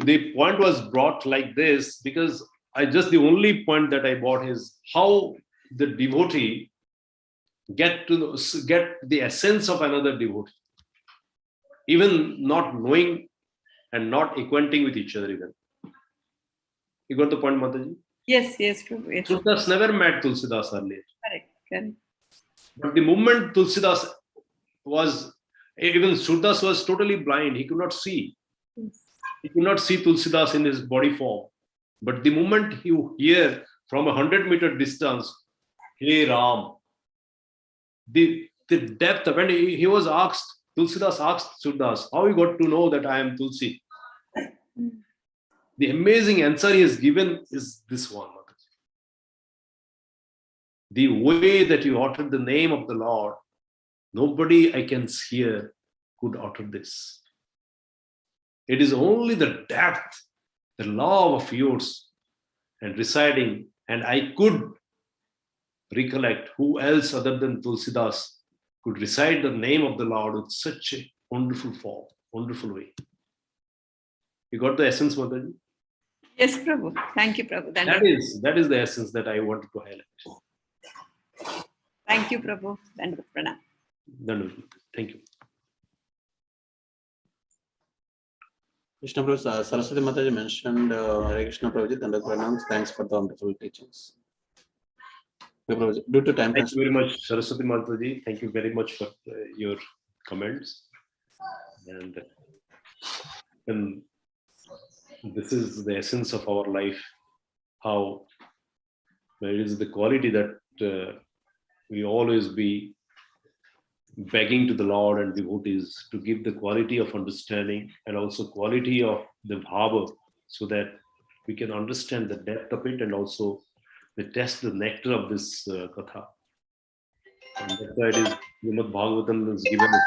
The point was brought like this because the only point that I brought is how the devotee get the essence of another devotee, even not knowing and not acquainting with each other even. You got the point, Mataji? Yes, Prabhu. Yes. Surdas never met Tulsidas earlier. Correct. But the moment Tulsidas was, even Surdas was totally blind. He could not see. Yes. He could not see Tulsidas in his body form. But the moment you hear from 100-meter distance, Hey Ram, the depth, when he was asked, Tulsidas asked Surdas, how you got to know that I am Tulsi? The amazing answer he has given is this one. The way that you uttered the name of the Lord, nobody I can hear could utter this. It is only the depth, the love of yours and residing, and I could recollect who else other than Tulsidas could recite the name of the Lord with such a wonderful form, wonderful way. You got the essence, Mataji? Yes, Prabhu. Thank you, Prabhu. That is the essence that I wanted to highlight. Thank you, Prabhu. Dandavat Pranam. Thank you. Krishna Prabhu, Saraswati Mataji mentioned Hare Krishna Prabhuji, Dandavat Pranam. Thanks for the wonderful teachings. Due to time, Thank you very much, Saraswati Mataji. Thank you very much for your comments. And this is the essence of our life, how it is the quality that we always be begging to the Lord and devotees to give the quality of understanding and also quality of the bhava, so that we can understand the depth of it and also test the nectar of this katha. And that's why it is Srimad Bhagavatam is given the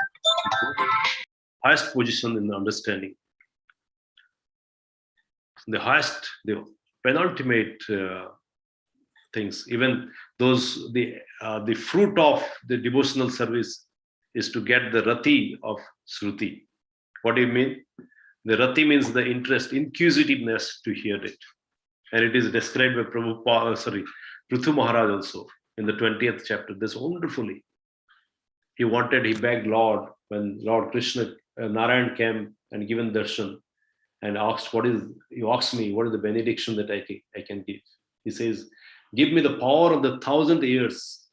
highest position in the understanding. The highest, the penultimate things, even those, the fruit of the devotional service is to get the rati of Shruti. What do you mean? The rati means the interest, inquisitiveness to hear it. And it is described by Prithu Maharaj also in the 20th chapter. This wonderfully. He begged Lord, when Lord Krishna, Narayan came and given darshan and asked, you asked me, what is the benediction that I can give? He says, give me the power of the 1,000 years.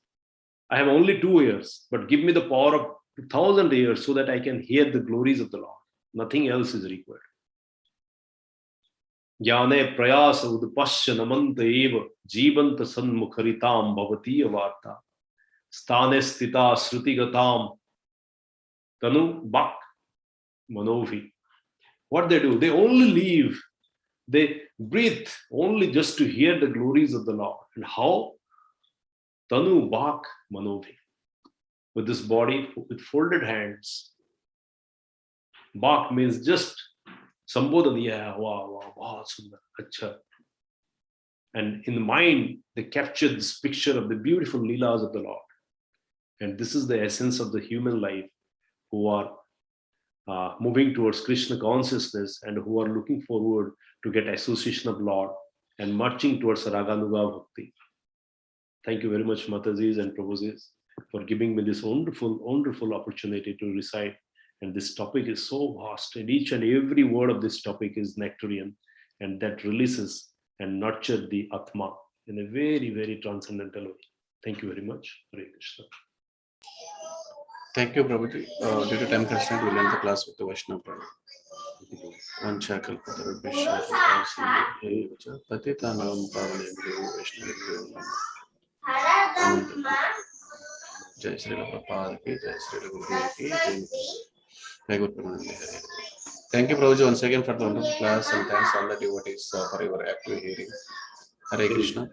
I have only 2 years, but give me the power of 1,000 years so that I can hear the glories of the Lord. Nothing else is required. Jnane prayasa udpashya namanta eva jivanta sanmukharitam bhavati avarta stane stita srutigatam tanu bak manovi. What they do, they only leave, they breathe only just to hear the glories of the Lord. And how? Tanu bak manovi. With this body, with folded hands. Bak means just संबोधन दिया है, वाह वाह बहुत सुंदर, अच्छा. And in the mind, they capture this picture of the beautiful leelas of the Lord. And this is the essence of the human life, who are moving towards Krishna consciousness and who are looking forward to get association of Lord and marching towards Raganuga Bhakti. Thank you very much, Matajis and Prabhujis, for giving me this wonderful, wonderful opportunity to recite. And this topic is so vast, and each and every word of this topic is nectarian, and that releases and nurtures the Atma in a very, very transcendental way. Thank you very much. Hare Krishna. Thank you, Prabhuji. Due to time constraint, we'll end the class with the Vaishnava prayer. Patitanam Pavanebhyo Vaishnavibhyo Namo. Jai Sri Prabhupada ki, Jai Sri Gurudev ki, Jai Guru Premanande Hare. Thank you, Prabhuji, once again for the wonderful class, and thanks all the devotees for your active hearing. Hare Krishna.